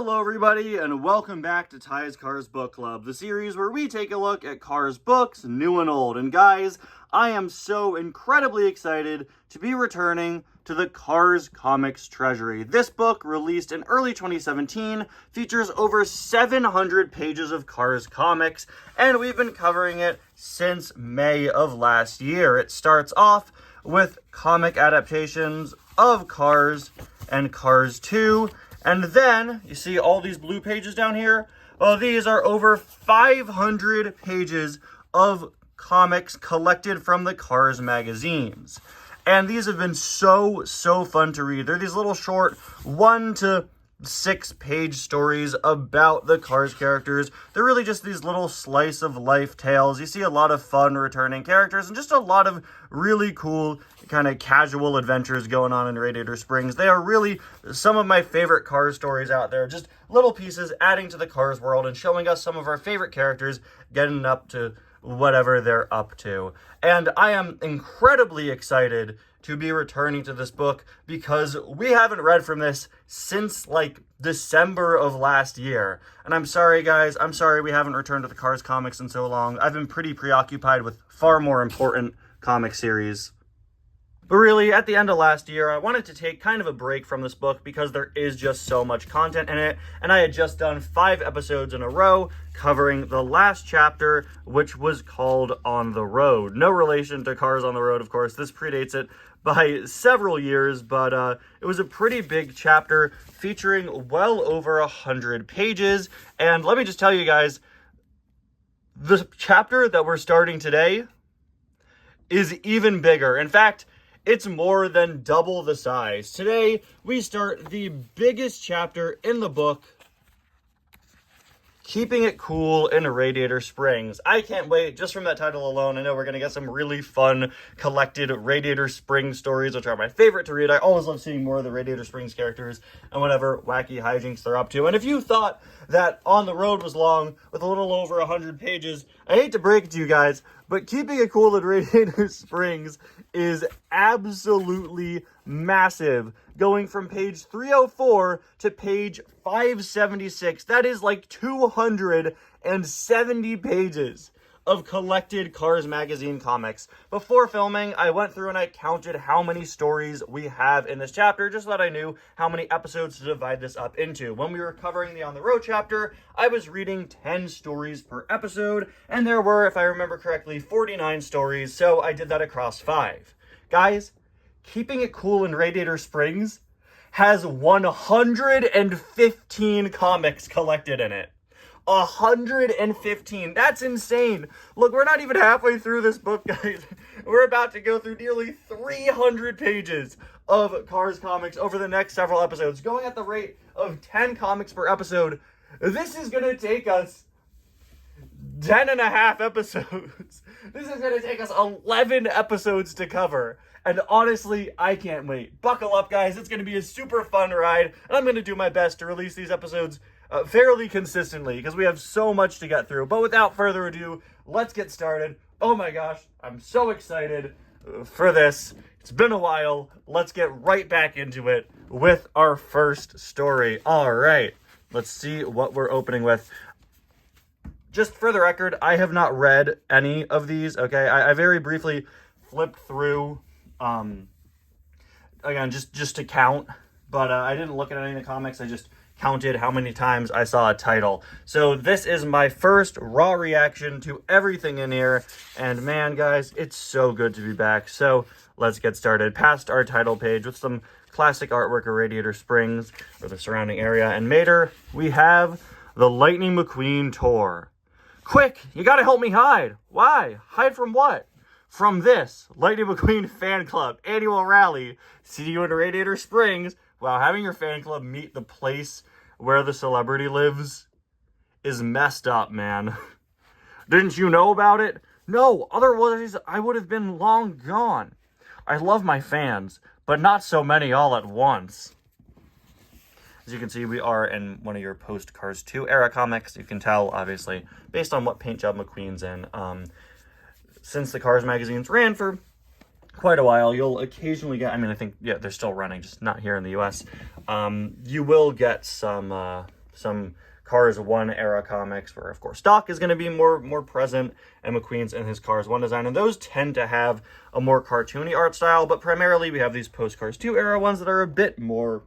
Hello everybody, and welcome back to Ty's Cars Book Club, the series where we take a look at Cars books, new and old. And guys, I am so incredibly excited to be returning to the Cars Comics Treasury. This book, released in early 2017, features over 700 pages of Cars comics, and we've been covering it since May of last year. It starts off with comic adaptations of Cars and Cars 2, and then, you see all these blue pages down here? Well, these are over 500 pages of comics collected from the Cars magazines. And these have been so fun to read. They're these little short 1 to 6 page stories about the Cars characters. They're really just these little slice of life tales. You see a lot of fun returning characters and just a lot of really cool kind of casual adventures going on in Radiator Springs. They are really some of my favorite Cars stories out there. Just little pieces adding to the Cars world and showing us some of our favorite characters getting up to whatever they're up to. And I am incredibly excited to be returning to this book because we haven't read from this since like December of last year. And I'm sorry guys, I'm sorry we haven't returned to the Cars comics in so long. I've been pretty preoccupied with far more important comic series. But really, at the end of last year, I wanted to take kind of a break from this book because there is just so much content in it, and I had just done 5 episodes in a row covering the last chapter, which was called On the Road. No relation to Cars on the Road, of course. This predates it by several years, but it was a pretty big chapter featuring well over 100 pages, and let me just tell you guys, the chapter that we're starting today is even bigger. In fact, it's more than double the size. Today, we start the biggest chapter in the book, Keeping It Cool in Radiator Springs. I can't wait, just from that title alone. I know we're going to get some really fun, collected Radiator Springs stories, which are my favorite to read. I always love seeing more of the Radiator Springs characters and whatever wacky hijinks they're up to. And if you thought that On the Road was long, with a little over 100 pages, I hate to break it to you guys, but Keeping It Cool in Radiator Springs is absolutely massive. Going from page 304 to page 576. That is like 270 pages of collected Cars magazine comics. Before filming, I went through and I counted how many stories we have in this chapter, just so that I knew how many episodes to divide this up into. When we were covering the On the Road chapter, I was reading 10 stories per episode, and there were, if I remember correctly, 49 stories, so I did that across 5. Guys, Keeping It Cool in Radiator Springs has 115 comics collected in it. 115. That's insane. Look, we're not even halfway through this book, guys. We're about to go through nearly 300 pages of Cars comics over the next several episodes. Going at the rate of 10 comics per episode, this is going to take us 10 and a half episodes. This is going to take us 11 episodes to cover. And honestly, I can't wait. Buckle up, guys. It's going to be a super fun ride. And I'm going to do my best to release these episodes fairly consistently because we have so much to get through. But without further ado, let's get started. Oh my gosh, I'm so excited for this. It's been a while. Let's get right back into it with our first story. All right, let's see what we're opening with. Just for the record, I have not read any of these, okay? I very briefly flipped through, again, just to count, but I didn't look at any of the comics. I just counted how many times I saw a title. So this is my first raw reaction to everything in here, and man, guys, it's so good to be back. So let's get started. Past our title page with some classic artwork of Radiator Springs or the surrounding area and Mater, we have the Lightning McQueen tour. Quick, you gotta help me hide. Why? Hide from what? From this Lightning McQueen fan club annual rally. See you in Radiator Springs. Wow, having your fan club meet the place where the celebrity lives is messed up, man. Didn't you know about it? No, otherwise I would have been long gone. I love my fans, but not so many all at once. As you can see, we are in one of your post-Cars 2 era comics. You can tell, obviously, based on what paint job McQueen's in. Since the Cars magazines ran for quite a while, you'll occasionally get, I think, yeah, they're still running, just not here in the US. You will get some some Cars 1 era comics where, of course, Doc is going to be more present, and McQueen's in his Cars 1 design, and those tend to have a more cartoony art style, but primarily we have these post-Cars 2 era ones that are a bit more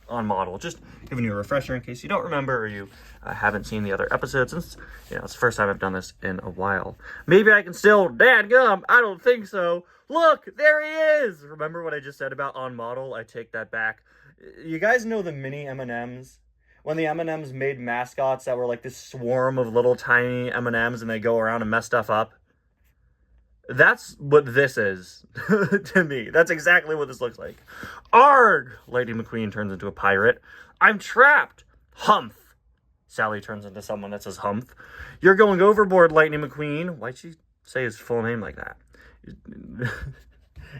on model. Just giving you a refresher in case you don't remember or you haven't seen the other episodes, since, you know, it's the first time I've done this in a while. Maybe I can still, dadgum, I don't think so. Look, there he is! Remember what I just said about on model? I take that back. You guys know the mini M&Ms? When the M&Ms made mascots that were like this swarm of little tiny M&Ms and they go around and mess stuff up? That's what this is to me. That's exactly what this looks like. Arg! Lady McQueen turns into a pirate. I'm trapped! Humph! Sally turns into someone that says humph. You're going overboard, Lightning McQueen. Why'd she say his full name like that?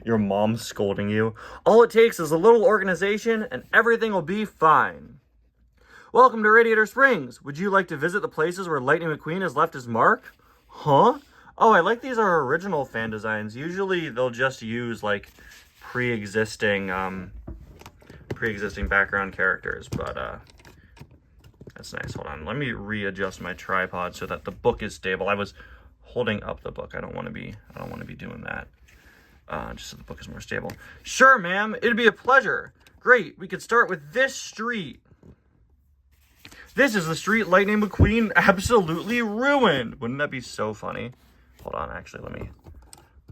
Your mom's scolding you. All it takes is a little organization and everything will be fine. Welcome to Radiator Springs. Would you like to visit the places where Lightning McQueen has left his mark? Huh? Oh, I like these are original fan designs. Usually they'll just use like pre-existing background characters, but that's nice. Hold on. Let me readjust my tripod so that the book is stable. I was holding up the book. I don't want to be doing that. Just so the book is more stable. Sure, ma'am. It'd be a pleasure. Great. We could start with this street. This is the street Lightning McQueen absolutely ruined. Wouldn't that be so funny? Hold on, actually, let me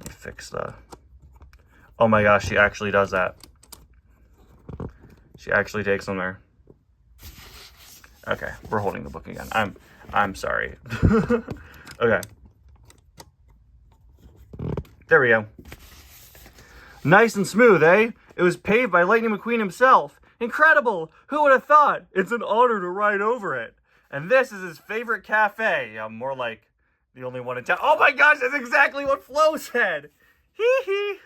fix the... Oh my gosh, she actually does that. She actually takes them there. Okay, we're holding the book again. I'm sorry. Okay. There we go. Nice and smooth, eh? It was paved by Lightning McQueen himself. Incredible! Who would have thought? It's an honor to ride over it. And this is his favorite cafe. Yeah, more like the only one in town. Oh my gosh, that's exactly what Flo said! Hee hee!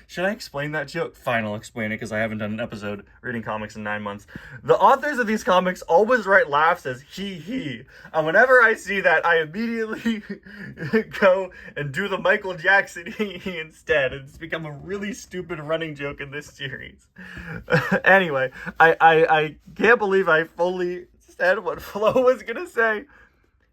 Should I explain that joke? Fine, I'll explain it because I haven't done an episode reading comics in 9 months. The authors of these comics always write laughs as he. And whenever I see that, I immediately go and do the Michael Jackson he instead. It's become a really stupid running joke in this series. Anyway, I can't believe I fully said what Flo was going to say.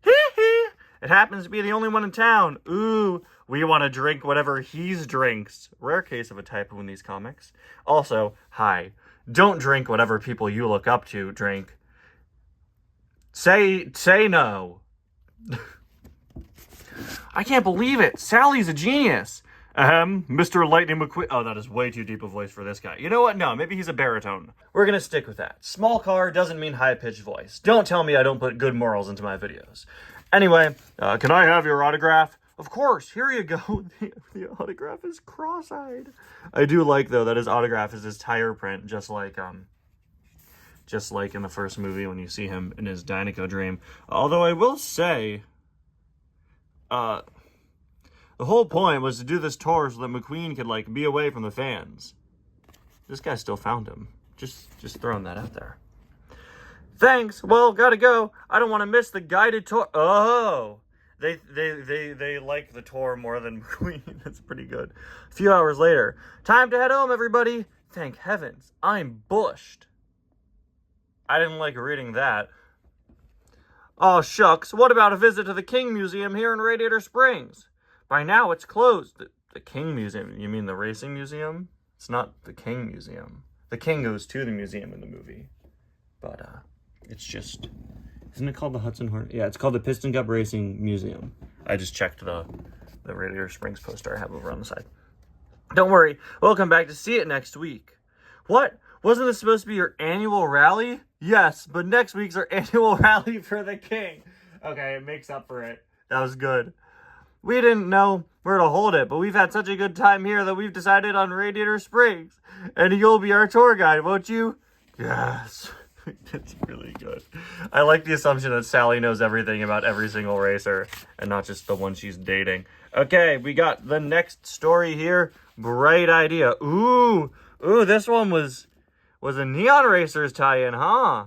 Hee. It happens to be the only one in town. Ooh. We want to drink whatever he's drinks. Rare case of a typo in these comics. Also, hi. Don't drink whatever people you look up to drink. Say no. I can't believe it. Sally's a genius. Mr. Lightning McQueen. Oh, that is way too deep a voice for this guy. You know what? No, maybe he's a baritone. We're going to stick with that. Small car doesn't mean high-pitched voice. Don't tell me I don't put good morals into my videos. Anyway, can I have your autograph? Of course, here you go. The autograph is cross-eyed. I do like, though, that his autograph is his tire print, just like in the first movie when you see him in his Dinoco dream. Although I will say, the whole point was to do this tour so that McQueen could, like, be away from the fans. This guy still found him. Just throwing that out there. Thanks. Well, gotta go. I don't want to miss the guided tour. Oh. They like the tour more than McQueen. That's pretty good. A few hours later. Time to head home, everybody. Thank heavens. I'm bushed. I didn't like reading that. Oh, shucks. What about a visit to the King Museum here in Radiator Springs? By now, it's closed. The King Museum? You mean the Racing Museum? It's not the King Museum. The King goes to the museum in the movie. But, it's just... Isn't it called the Hudson Horn? Yeah, it's called the Piston Cup Racing Museum. I just checked the Radiator Springs poster I have over on the side. Don't worry, we'll come back to see it next week. What? Wasn't this supposed to be your annual rally? Yes, but next week's our annual rally for the King. Okay, it makes up for it. That was good. We didn't know where to hold it, but we've had such a good time here that we've decided on Radiator Springs. And you'll be our tour guide, won't you? Yes. That's really good. I like the assumption that Sally knows everything about every single racer and not just the one she's dating. Okay, we got the next story here. Bright idea. Ooh, this one was a Neon Racers tie-in, huh?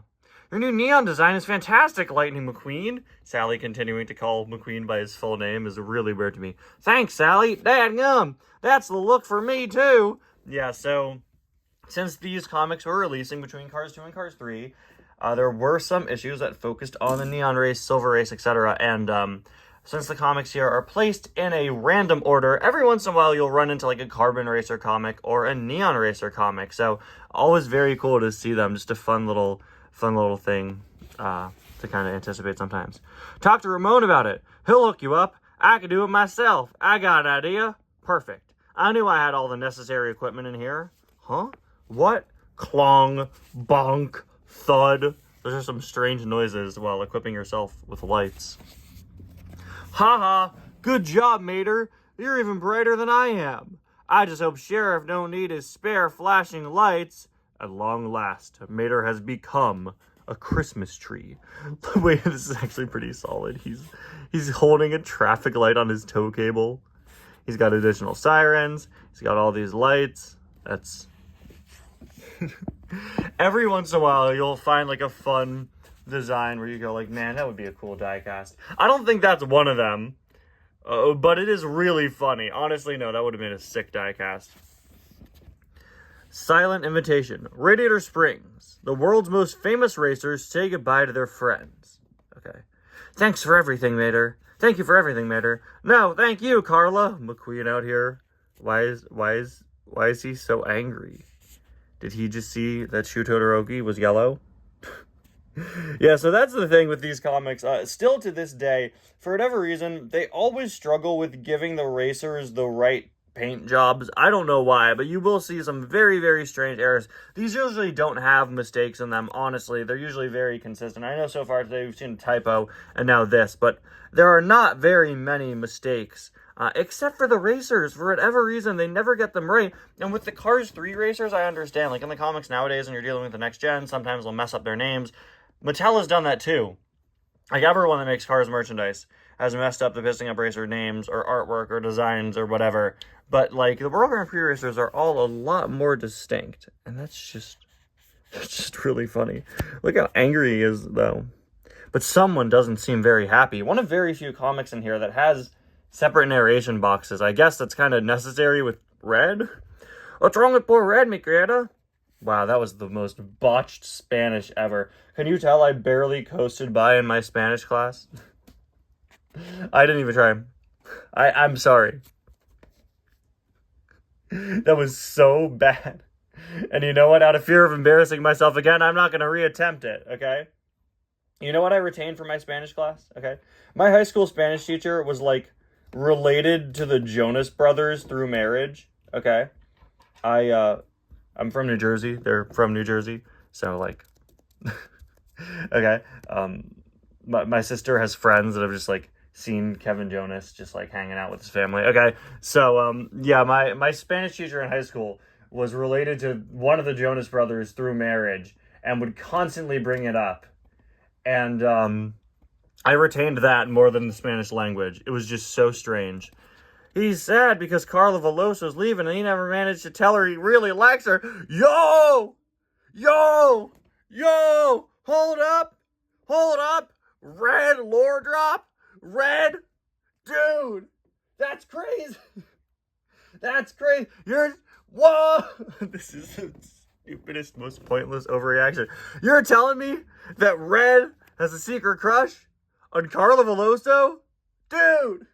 Your new neon design is fantastic, Lightning McQueen. Sally continuing to call McQueen by his full name is really weird to me. Thanks, Sally. Dadgum. That's the look for me, too. Yeah, so... since these comics were releasing between Cars 2 and Cars 3, there were some issues that focused on the Neon Race, Silver Race, etc. And since the comics here are placed in a random order, every once in a while you'll run into like a Carbon Racer comic or a Neon Racer comic. So always very cool to see them. Just a fun little thing to kind of anticipate sometimes. Talk to Ramon about it. He'll hook you up. I can do it myself. I got an idea. Perfect. I knew I had all the necessary equipment in here. Huh? What? Clong, bonk, thud. Those are some strange noises while equipping yourself with lights. Haha, good job, Mater. You're even brighter than I am. I just hope Sheriff don't need his spare flashing lights. At long last, Mater has become a Christmas tree. Wait, this is actually pretty solid. He's holding a traffic light on his tow cable. He's got additional sirens. He's got all these lights. That's... Every once in a while, you'll find like a fun design where you go like, man, that would be a cool diecast. I don't think that's one of them, but it is really funny. Honestly, no, that would have been a sick diecast. Silent invitation. Radiator Springs. The world's most famous racers say goodbye to their friends. Okay. Thanks for everything, Mater. Thank you for everything, Mater. No, thank you, Carla. McQueen out here. Why is he so angry? Did he just see that Shu Todoroki was yellow? Yeah, so that's the thing with these comics. Still to this day, for whatever reason, they always struggle with giving the racers the right paint jobs. I don't know why, but you will see some very, very strange errors. These usually don't have mistakes in them, honestly. They're usually very consistent. I know so far today we've seen a typo and now this, but there are not very many mistakes. Except for the racers. For whatever reason, they never get them right. And with the Cars 3 racers, I understand. Like in the comics nowadays, when you're dealing with the next gen, sometimes they'll mess up their names. Mattel has done that too. Like everyone that makes Cars merchandise has messed up the Pissing Up Racer names or artwork or designs or whatever. But like the World Grand Prix racers are all a lot more distinct. And that's just really funny. Look how angry he is though. But someone doesn't seem very happy. One of very few comics in here that has separate narration boxes. I guess that's kind of necessary with Red. What's wrong with poor Red, mi querida? Wow, that was the most botched Spanish ever. Can you tell I barely coasted by in my Spanish class? I didn't even try. I'm sorry. That was so bad. And you know what? Out of fear of embarrassing myself again, I'm not going to reattempt it, okay? You know what I retained from my Spanish class, okay? My high school Spanish teacher was like related to the Jonas Brothers through marriage, okay? I'm from New Jersey. They're from New Jersey. So, like, okay. My sister has friends that have just, like, seen Kevin Jonas just, like, hanging out with his family. Okay. So, yeah, my Spanish teacher in high school was related to one of the Jonas Brothers through marriage and would constantly bring it up. And, I retained that more than the Spanish language. It was just so strange. He's sad because Carla Veloso's leaving and he never managed to tell her he really likes her. Yo! Yo! Yo! Hold up! Hold up! Red lore drop? Red? Dude! That's crazy! That's crazy! Whoa! This is the stupidest, most pointless overreaction. You're telling me that Red has a secret crush on Carla Veloso? Dude!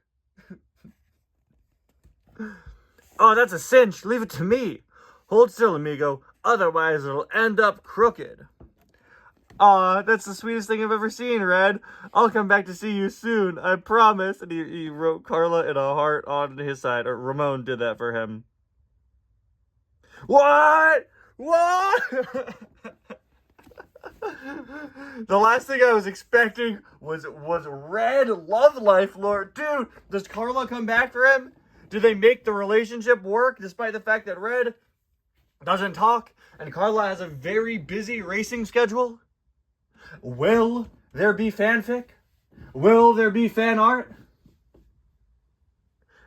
Oh, that's a cinch. Leave it to me. Hold still, amigo. Otherwise, it'll end up crooked. Aw, that's the sweetest thing I've ever seen, Red. I'll come back to see you soon. I promise. And he wrote Carla in a heart on his side. Or Ramon did that for him. What? What? The last thing I was expecting was Red love life, Lord. Dude, does Carla come back for him? Do they make the relationship work despite the fact that Red doesn't talk and Carla has a very busy racing schedule? Will there be fanfic? Will there be fan art?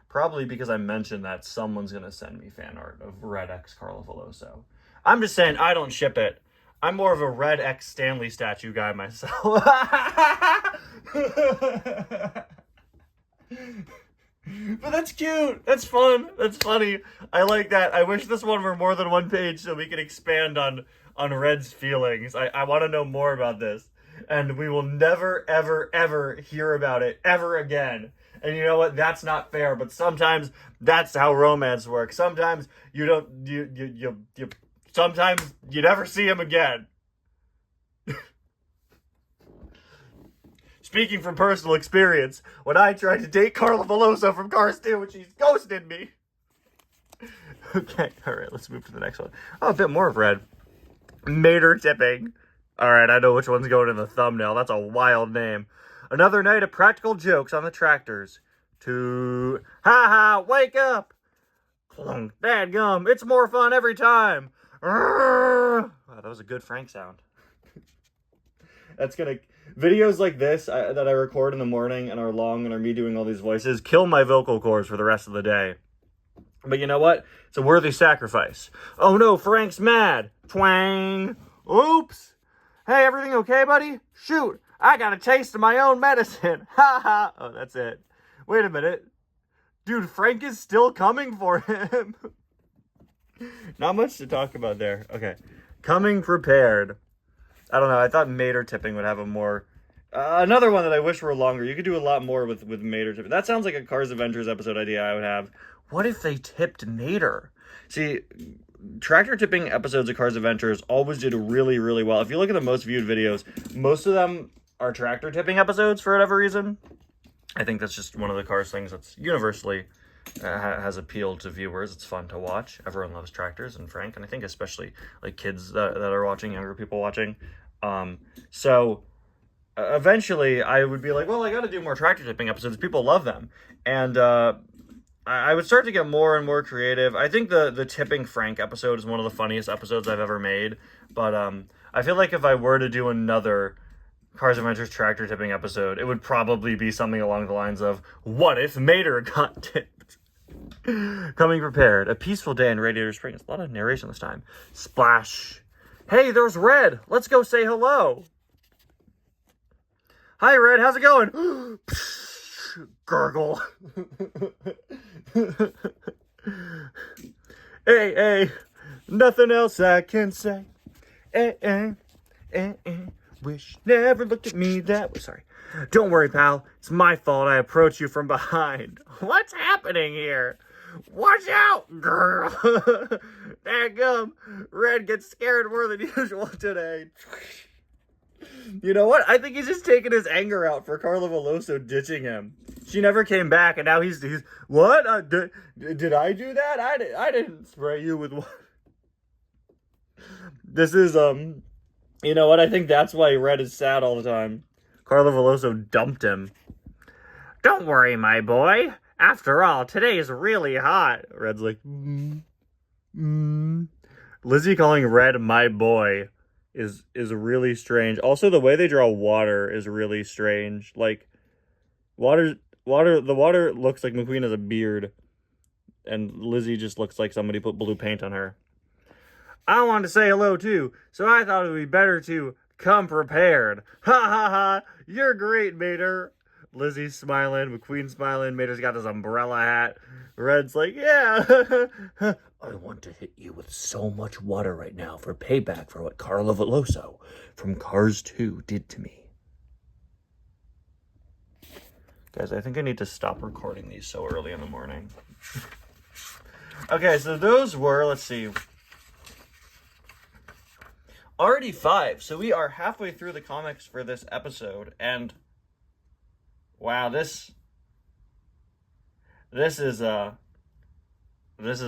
Probably because I mentioned that someone's going to send me fan art of Red X Carla Veloso. I'm just saying I don't ship it. I'm more of a Red X Stanley statue guy myself. But that's cute. That's fun. That's funny. I like that. I wish this one were more than one page so we could expand on Red's feelings. I want to know more about this. And we will never, ever, ever hear about it ever again. And you know what? That's not fair. But sometimes that's how romance works. Sometimes you don't, sometimes you never see him again. Speaking from personal experience, when I tried to date Carla Veloso from Cars 2 and she's ghosted me. Okay, alright, let's move to the next one. Oh, a bit more of Red. Mater tipping. Alright, I know which one's going in the thumbnail. That's a wild name. Another night of practical jokes on the tractors. Ha ha, wake up! Clunk, dadgum, it's more fun every time. Wow, that was a good Frank sound. That's gonna... Videos like this that I record in the morning and are long and are me doing all these voices kill my vocal cords for the rest of the day. But you know what? It's a worthy sacrifice. Oh no, Frank's mad. Twang. Oops. Hey, everything okay, buddy? Shoot, I got a taste of my own medicine. Ha ha. Oh, that's it. Wait a minute. Dude, Frank is still coming for him. Not much to talk about there. Okay. Coming prepared. I don't know. I thought Mater tipping would have a more... another one that I wish were longer. You could do a lot more with Mater tipping. That sounds like a Cars Adventures episode idea I would have. What if they tipped Mater? See, tractor tipping episodes of Cars Adventures always did really, really well. If you look at the most viewed videos, most of them are tractor tipping episodes for whatever reason. I think that's just one of the Cars things that's universally has appealed to viewers. It's fun to watch. Everyone loves tractors and Frank, and I think especially like kids that are watching, younger people watching. So eventually I would be like, well, I got to do more tractor tipping episodes. People love them. And I would start to get more and more creative. I think the tipping Frank episode is one of the funniest episodes I've ever made. But I feel like if I were to do another Cars Adventures tractor tipping episode, it would probably be something along the lines of, what if Mater got tipped? Coming prepared. A peaceful day in Radiator Springs. A lot of narration this time. Splash. Hey, there's Red. Let's go say hello. Hi, Red. How's it going? Gurgle. Hey. Nothing else I can say. Wish never looked at me that way. Sorry. Don't worry, pal. It's my fault I approached you from behind. What's happening here? Watch out, girl. Dadgum. Red gets scared more than usual today. You know what? I think he's just taking his anger out for Carla Veloso ditching him. She never came back, and now he's what? Did I do that? I didn't spray you with what? This is, you know what? I think that's why Red is sad all the time. Carla Veloso dumped him. Don't worry, my boy. After all, today is really hot. Red's like, Lizzie calling Red my boy is really strange. Also, the way they draw water is really strange. Like, the water looks like McQueen has a beard, and Lizzie just looks like somebody put blue paint on her. I wanted to say hello too, so I thought it would be better to come prepared. Ha ha ha! You're great, Mater. Lizzie's smiling, McQueen's smiling, Mater's got this umbrella hat. Red's like, yeah. I want to hit you with so much water right now for payback for what Carla Veloso from Cars 2 did to me. Guys, I think I need to stop recording these so early in the morning. Okay, so those were, let's see, already 5. So we are halfway through the comics for this episode, and wow, this is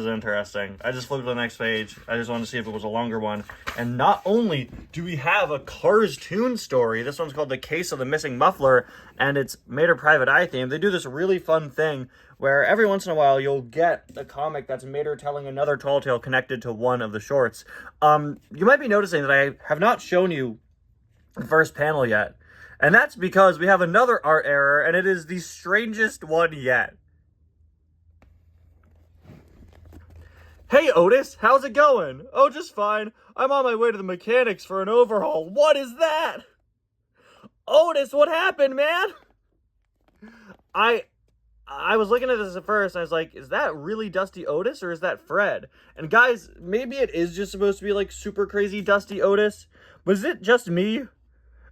interesting. I just flipped to the next page. I just wanted to see if it was a longer one. And not only do we have a Cars Toon story, this one's called The Case of the Missing Muffler, and it's Mater Private Eye themed. They do this really fun thing where every once in a while you'll get a comic that's Mater telling another tall tale connected to one of the shorts. You might be noticing that I have not shown you the first panel yet. And that's because we have another art error, and it is the strangest one yet. Hey, Otis, how's it going? Oh, just fine. I'm on my way to the mechanics for an overhaul. What is that? Otis, what happened, man? I I was looking at this at first, and I was like, is that really Dusty Otis, or is that Fred? And guys, maybe it is just supposed to be, like, super crazy Dusty Otis. Was it just me?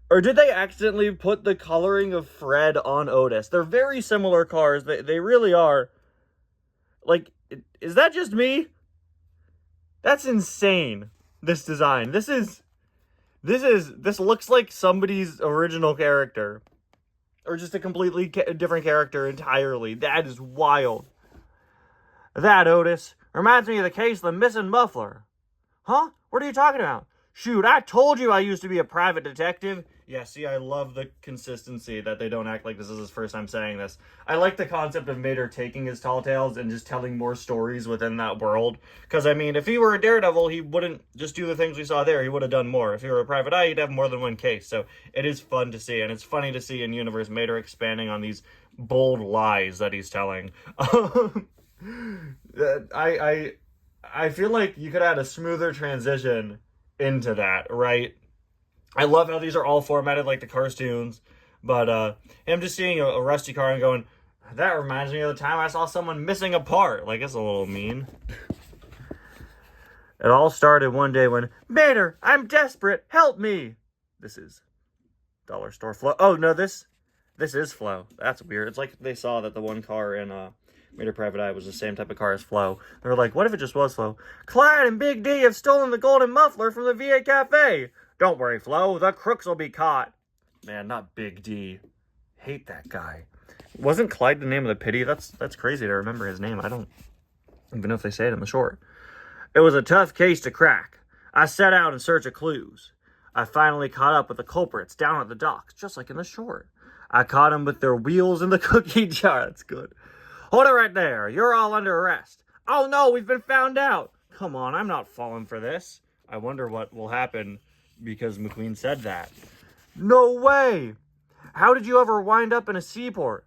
Or did they accidentally put the coloring of Fred on Otis? They're very similar cars. They really are. Like, is that just me? That's insane, this design. This looks like somebody's original character. Or just a completely different character entirely. That is wild. That, Otis, reminds me of the case of the missing muffler. Huh? What are you talking about? Shoot, I told you I used to be a private detective. Yeah, see, I love the consistency that they don't act like this is his first time saying this. I like the concept of Mater taking his tall tales and just telling more stories within that world. Because, I mean, if he were a daredevil, he wouldn't just do the things we saw there. He would have done more. If he were a private eye, he'd have more than one case. So it is fun to see, and it's funny to see in universe Mater expanding on these bold lies that he's telling. I feel like you could add a smoother transition into that, right? I love how these are all formatted like the cartoons, but him just seeing a rusty car and going, that reminds me of the time I saw someone missing a part. Like, it's a little mean. It all started one day when, Mater, I'm desperate, help me. This is Dollar Store Flo. Oh, no, this is Flo. That's weird. It's like they saw that the one car in Mater Private Eye was the same type of car as Flo. They were like, what if it just was Flo? Clyde and Big D have stolen the golden muffler from the VA Cafe. Don't worry, Flo. The crooks will be caught. Man, not Big D. Hate that guy. Wasn't Clyde the name of the pity? That's crazy to remember his name. I don't even know if they say it in the short. It was a tough case to crack. I set out in search of clues. I finally caught up with the culprits down at the docks, just like in the short. I caught them with their wheels in the cookie jar. That's good. Hold it right there. You're all under arrest. Oh no, we've been found out. Come on, I'm not falling for this. I wonder what will happen because McQueen said that. No way! How did you ever wind up in a seaport?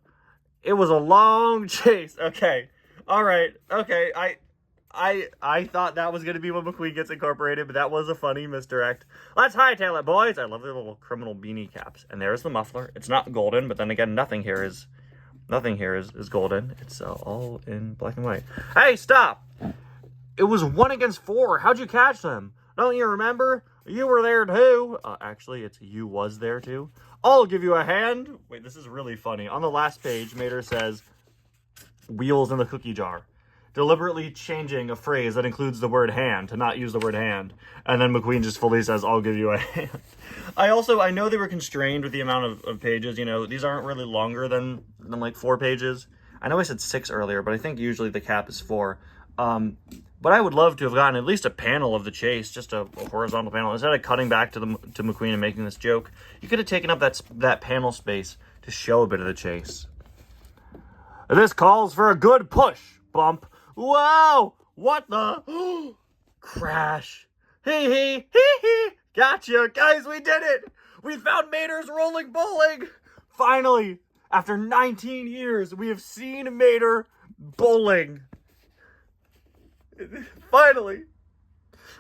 It was a long chase. Okay. Alright. Okay. I thought that was going to be when McQueen gets incorporated, but that was a funny misdirect. Let's hightail it, boys. I love their little criminal beanie caps. And there's the muffler. It's not golden, but then again, nothing here is golden. It's all in black and white. Hey, stop! It was 1 against 4. How'd you catch them? Don't you remember? You were there too. Actually, it's you was there too. I'll give you a hand. Wait, this is really funny. On the last page, Mater says, wheels in the cookie jar. Deliberately changing a phrase that includes the word hand to not use the word hand. And then McQueen just fully says, I'll give you a hand. I know they were constrained with the amount of pages. You know, these aren't really longer than like 4 pages. I know I said 6 earlier, but I think usually the cap is 4. But I would love to have gotten at least a panel of the chase, just a horizontal panel. Instead of cutting back to McQueen and making this joke, you could have taken up that panel space to show a bit of the chase. This calls for a good push, bump. Whoa! What the? Crash. Hee. Gotcha. Guys, we did it. We found Mater's rolling bowling. Finally, after 19 years, we have seen Mater bowling. Finally,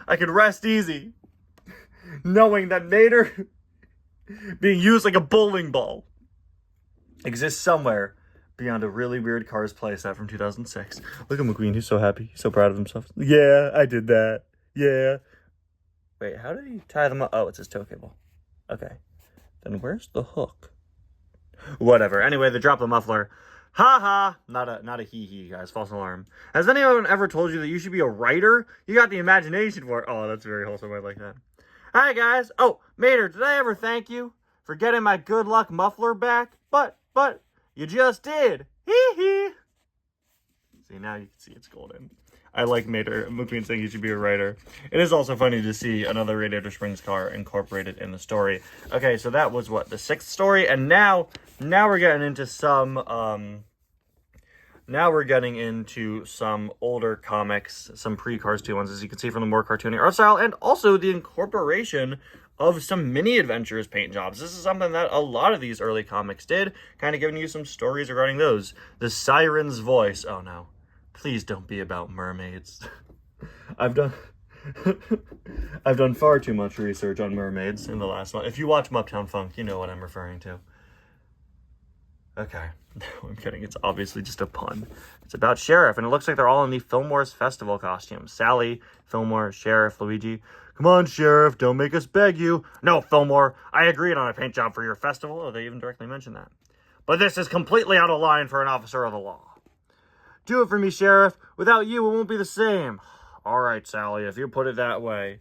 I can rest easy knowing that Mater being used like a bowling ball exists somewhere beyond a really weird Cars playset from 2006. Look at McQueen. He's so happy. He's so proud of himself. Yeah, I did that. Yeah. Wait, how did he tie them up? Oh, it's his tow cable. Okay. Then where's the hook? Whatever. Anyway, they dropped the muffler. Ha ha. Not a hee-hee, guys. False alarm. Has anyone ever told you that you should be a writer? You got the imagination for it. Oh, that's very wholesome. I like that. Hi, guys. Oh, Mater, did I ever thank you for getting my good luck muffler back? But, you just did. Hee-hee. See, now you can see it's golden. I like Mater. McQueen saying he should be a writer. It is also funny to see another Radiator Springs car incorporated in the story. Okay, so that was, what, the 6th story? And now we're getting into some, older comics, some pre-Cars 2 ones, as you can see from the more cartoony art style, and also the incorporation of some mini adventures paint jobs. This is something that a lot of these early comics did, kind of giving you some stories regarding those. The Siren's Voice. Oh no. Please don't be about mermaids. I've done far too much research on mermaids in the last one. If you watch Uptown Funk, you know what I'm referring to. Okay. I'm kidding. It's obviously just a pun. It's about Sheriff, and it looks like they're all in the Fillmore's festival costumes. Sally, Fillmore, Sheriff, Luigi. Come on, Sheriff, don't make us beg you. No, Fillmore, I agreed on a paint job for your festival. Oh, they even directly mentioned that. But this is completely out of line for an officer of the law. Do it for me, Sheriff. Without you, it won't be the same. All right, Sally, if you put it that way.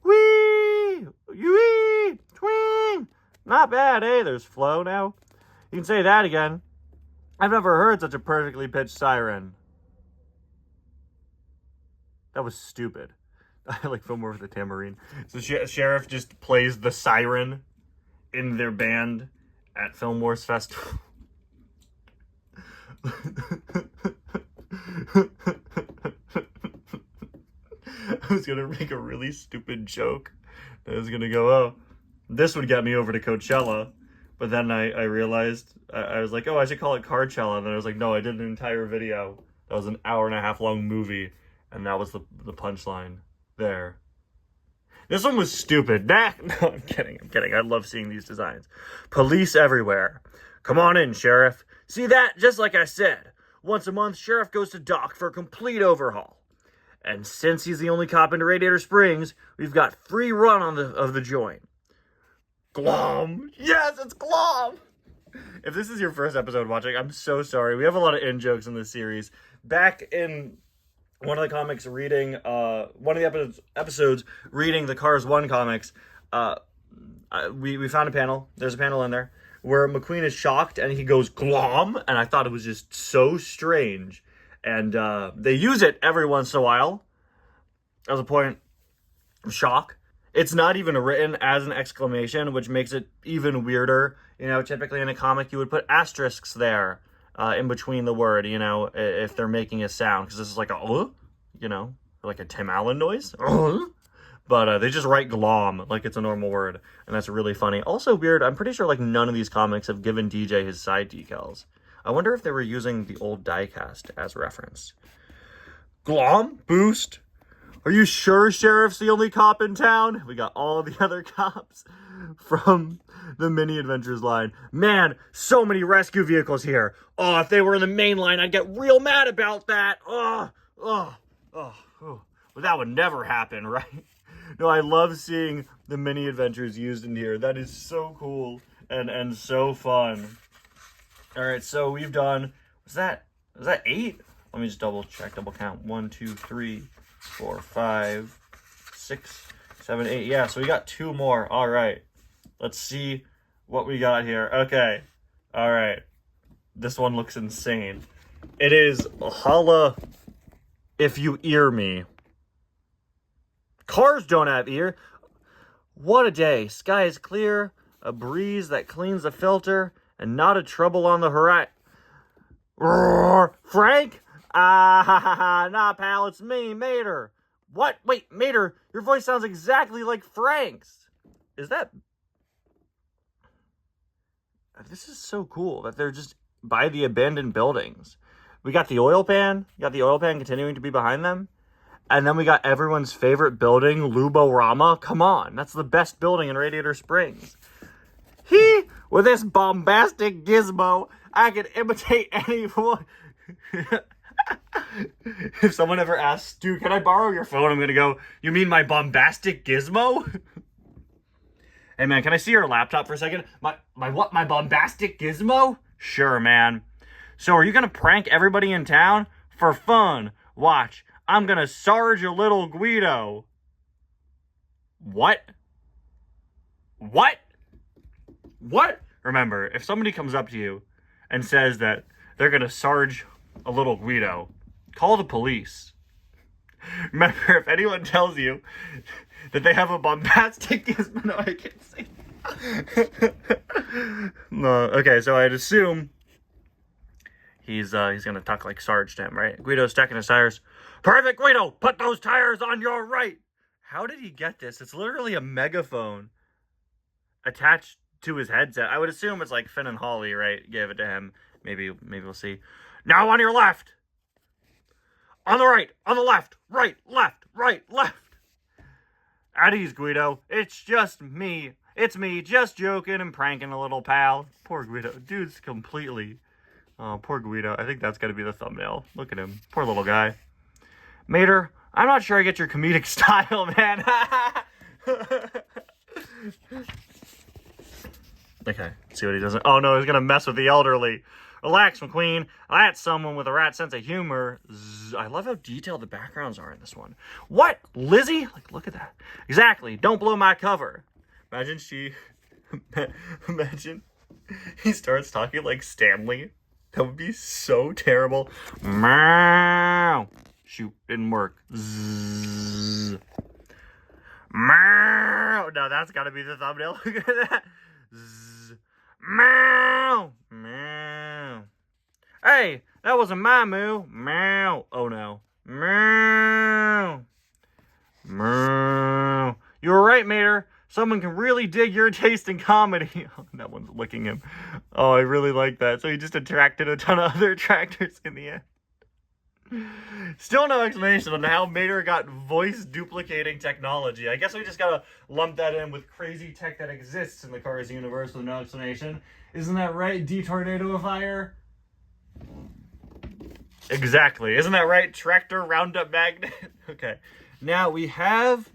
Whee! Whee! Twing! Not bad, eh? There's flow now. You can say that again. I've never heard such a perfectly pitched siren. That was stupid. I like Fillmore with the tambourine. So Sheriff just plays the siren in their band at Fillmore's festival. I was going to make a really stupid joke. I was going to go, oh, this would get me over to Coachella. But then I realized, I was like, oh, I should call it Carchella. And then I was like, no, I did an entire video. That was an 1.5 hour long movie. And that was the punchline there. This one was stupid. Nah, no, I'm kidding. I love seeing these designs. Police everywhere. Come on in, Sheriff. See that? Just like I said. Once a month, Sheriff goes to Doc for a complete overhaul. And since he's the only cop in Radiator Springs, we've got free run of the joint. Glom. Yes, it's Glom. If this is your first episode watching, I'm so sorry. We have a lot of in-jokes in this series. Back in one of the comics reading, one of the episodes reading the Cars 1 comics, we found a panel. There's a panel in there where McQueen is shocked and he goes, Glom. And I thought it was just so strange. And they use it every once in a while as a point of shock. It's not even written as an exclamation, which makes it even weirder. You know, typically in a comic, you would put asterisks there in between the word, you know, if they're making a sound. Because this is like a, you know, like a Tim Allen noise. But they just write glom like it's a normal word. And that's really funny. Also weird, I'm pretty sure like none of these comics have given DJ his side decals. I wonder if they were using the old diecast as reference. Glom? Boost? Are you sure Sheriff's the only cop in town? We got all the other cops from the Mini Adventures line. Man, so many rescue vehicles here. Oh, if they were in the main line, I'd get real mad about that. But that would never happen, right? No, I love seeing the Mini Adventures used in here. That is so cool and so fun. All right, so we've done, was that 8? Let me just double count. 1, 2, 3, 4, 5, 6, 7, 8. Yeah, so we got 2 more. All right, let's see what we got here. Okay, all right. This one looks insane. It is Holla If You Ear Me. Cars don't have ear. What a day. Sky is clear. A breeze that cleans the filter. And not a trouble on the horizon. Frank? Nah, pal, it's me, Mater. What? Wait, Mater, your voice sounds exactly like Frank's. Is that... This is so cool that they're just by the abandoned buildings. We got the oil pan. You got the oil pan continuing to be behind them. And then we got everyone's favorite building, Luborama. Come on, that's the best building in Radiator Springs. With this bombastic gizmo, I can imitate anyone. If someone ever asks, dude, can I borrow your phone? I'm going to go, you mean my bombastic gizmo? Hey, man, can I see your laptop for a second? My what? My bombastic gizmo? Sure, man. So are you going to prank everybody in town? For fun. Watch. I'm going to Sarge a little Guido. What? What? What? Remember, if somebody comes up to you and says that they're going to Sarge a little Guido, call the police. Remember, if anyone tells you that they have a bombastic gizmo, no, I can't say. No, okay, so I'd assume he's going to talk like Sarge to him, right? Guido's stacking his tires. Perfect, Guido! Put those tires on your right! How did he get this? It's literally a megaphone attached to his headset. I would assume it's like Finn and Holly, right? Gave it to him. Maybe we'll see. Now on your left. On the right. On the left. Right. Left. Right. Left. At ease, Guido. It's just me. It's me, just joking and pranking a little pal. Poor Guido. Dude's completely... Oh, poor Guido. I think that's got to be the thumbnail. Look at him. Poor little guy. Mater, I'm not sure I get your comedic style, man. Okay, see what he does. Oh no, he's gonna mess with the elderly. Relax, McQueen. That's someone with a rat sense of humor. I love how detailed the backgrounds are in this one. What? Lizzie? Like, look at that. Exactly. Don't blow my cover. Imagine he starts talking like Stanley. That would be so terrible. Meow. Shoot, didn't work. Zzz. Meow. No, that's gotta be the thumbnail. Look at that. Zzz. Meow. Meow. Hey, that wasn't my moo. Meow. Oh no. Meow. Meow. You were right, Mater. Someone can really dig your taste in comedy. Oh, that one's licking him. Oh, I really like that. So he just attracted a ton of other attractors in the end. Still no explanation on how Mater got voice duplicating technology. I guess we just gotta lump that in with crazy tech that exists in the Cars universe with no explanation. Isn't that right, D-Tornado-ifier? Exactly. Isn't that right, Tractor Roundup Magnet? Okay. Now we have...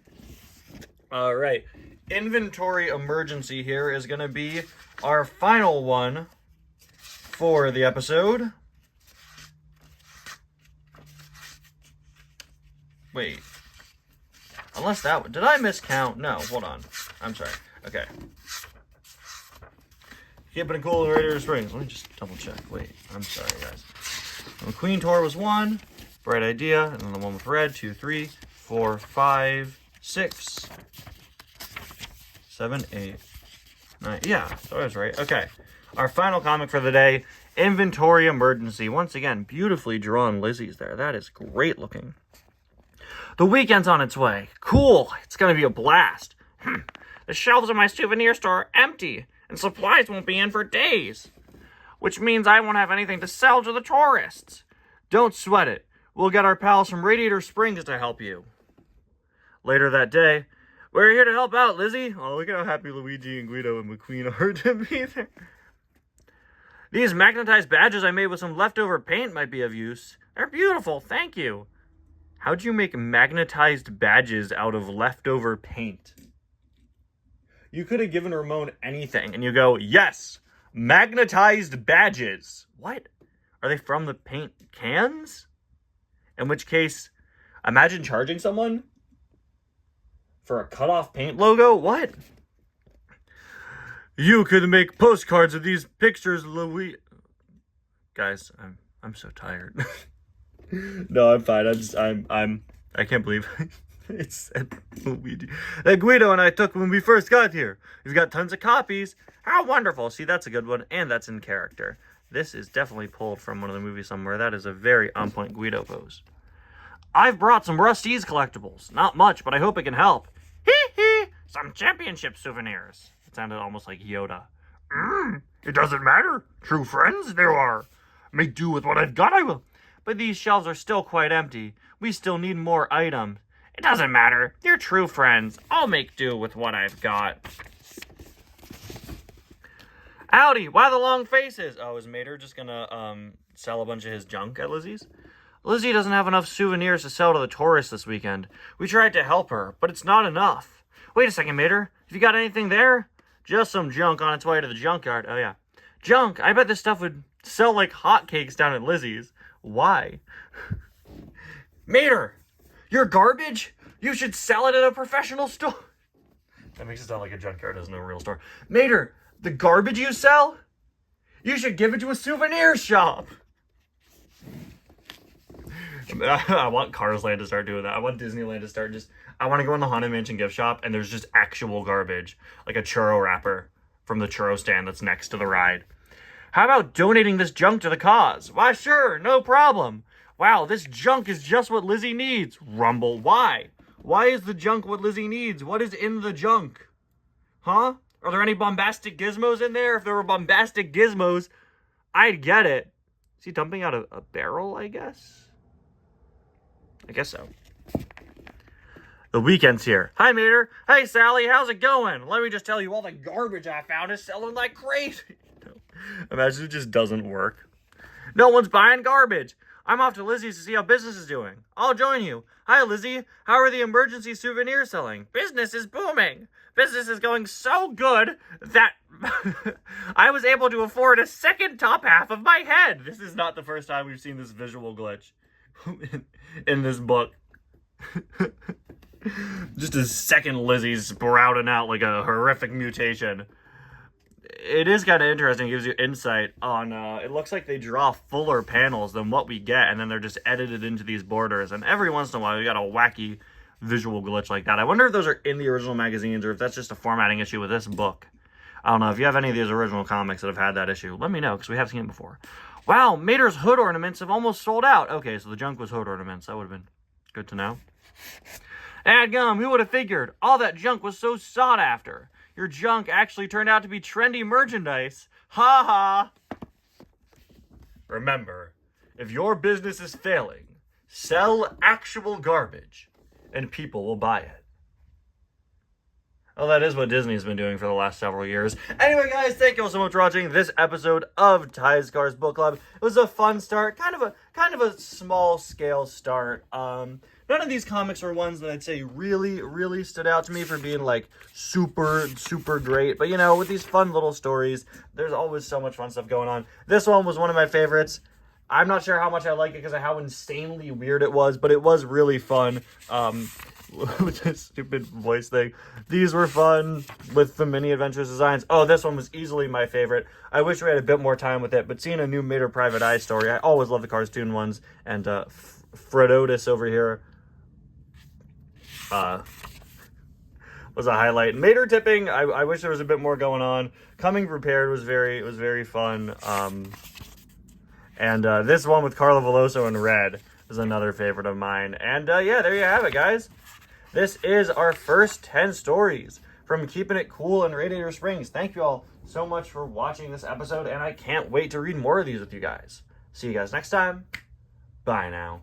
Alright. Inventory emergency here is going to be our final one for the episode. Wait. Unless that one... Did I miscount? No, hold on. I'm sorry. Okay. Keeping it cool in Radiator Springs. Let me just double check. Wait. I'm sorry, guys. The Queen Tour was 1. Bright Idea. And then the one with red. 2, 3, 4, 5, 6... 7, 8, 9. Yeah, so I was right. Okay. Our final comic for the day, Inventory Emergency. Once again, beautifully drawn Lizzie's there. That is great looking. The weekend's on its way. Cool. It's going to be a blast. The shelves of my souvenir store are empty, and supplies won't be in for days. Which means I won't have anything to sell to the tourists. Don't sweat it. We'll get our pals from Radiator Springs to help you. Later that day, we're here to help out, Lizzie. Oh, look at how happy Luigi and Guido and McQueen are to be there. These magnetized badges I made with some leftover paint might be of use. They're beautiful, thank you. How'd you make magnetized badges out of leftover paint? You could have given Ramon anything, and you go, yes, magnetized badges. What? Are they from the paint cans? In which case, imagine charging someone for a cut-off paint logo? What? You could make postcards of these pictures, Louis. Guys, I'm so tired. No, I'm fine. I can't believe it said Luigi. That Guido and I took when we first got here. We've got tons of copies. How wonderful. See, that's a good one, and that's in character. This is definitely pulled from one of the movies somewhere. That is a very on-point Guido pose. I've brought some Rusty's collectibles. Not much, but I hope it can help. Hee. Some championship souvenirs. It sounded almost like Yoda. It doesn't matter. True friends there are. Make do with what I've got, I will. But these shelves are still quite empty. We still need more items. It doesn't matter. They're true friends. I'll make do with what I've got. Howdy, why the long faces? Oh, is Mater just gonna sell a bunch of his junk at Lizzie's? Lizzie doesn't have enough souvenirs to sell to the tourists this weekend. We tried to help her, but it's not enough. Wait a second, Mater. Have you got anything there? Just some junk on its way to the junkyard. Oh, yeah. Junk? I bet this stuff would sell like hotcakes down at Lizzie's. Why? Mater, your garbage? You should sell it at a professional store. That makes it sound like a junkyard isn't a real store. Mater, the garbage you sell? You should give it to a souvenir shop. I want Cars Land to start doing that. I want Disneyland to start I want to go in the Haunted Mansion gift shop and there's just actual garbage. Like a churro wrapper from the churro stand that's next to the ride. How about donating this junk to the cause? Why, sure, no problem. Wow, this junk is just what Lizzie needs. Rumble, why? Why is the junk what Lizzie needs? What is in the junk? Huh? Are there any bombastic gizmos in there? If there were bombastic gizmos, I'd get it. Is he dumping out a barrel, I guess? I guess so. The weekend's here. Hi, Mater. Hey, Sally. How's it going? Let me just tell you, all the garbage I found is selling like crazy. Imagine it just doesn't work. No one's buying garbage. I'm off to Lizzie's to see how business is doing. I'll join you. Hi, Lizzie. How are the emergency souvenirs selling? Business is booming. Business is going so good that I was able to afford a second top half of my head. This is not the first time we've seen this visual glitch in this book. Just a second Lizzie's sprouting out like a horrific mutation. It is kind of interesting. It gives you insight on, it looks like they draw fuller panels than what we get, and then they're just edited into these borders. And every once in a while, you got a wacky visual glitch like that. I wonder if those are in the original magazines or if that's just a formatting issue with this book. I don't know. If you have any of these original comics that have had that issue, let me know, because we have seen it before. Wow, Mater's hood ornaments have almost sold out. Okay, so the junk was hood ornaments. That would have been good to know. Dadgum, who would have figured? All that junk was so sought after. Your junk actually turned out to be trendy merchandise. Ha ha! Remember, if your business is failing, sell actual garbage, and people will buy it. Well, that is what Disney's been doing for the last several years. Anyway, guys, thank you all so much for watching this episode of Ty's Cars Book Club. It was a fun start, kind of a small scale start. None of these comics are ones that I'd say really stood out to me for being like super great. But you know, with these fun little stories, there's always so much fun stuff going on. This one was one of my favorites. I'm not sure how much I like it because of how insanely weird it was, but it was really fun. With this stupid voice thing. These were fun with the mini adventures designs. Oh, this one was easily my favorite. I wish we had a bit more time with it, but seeing a new Mater Private Eye story, I always love the cartoon ones. And Fredotus over here was a highlight. Mater tipping, I wish there was a bit more going on. Coming Prepared was very fun. And this one with Carla Veloso in red is another favorite of mine. And yeah, there you have it, guys. This is our first 10 stories from Keeping It Cool in Radiator Springs. Thank you all so much for watching this episode, and I can't wait to read more of these with you guys. See you guys next time. Bye now.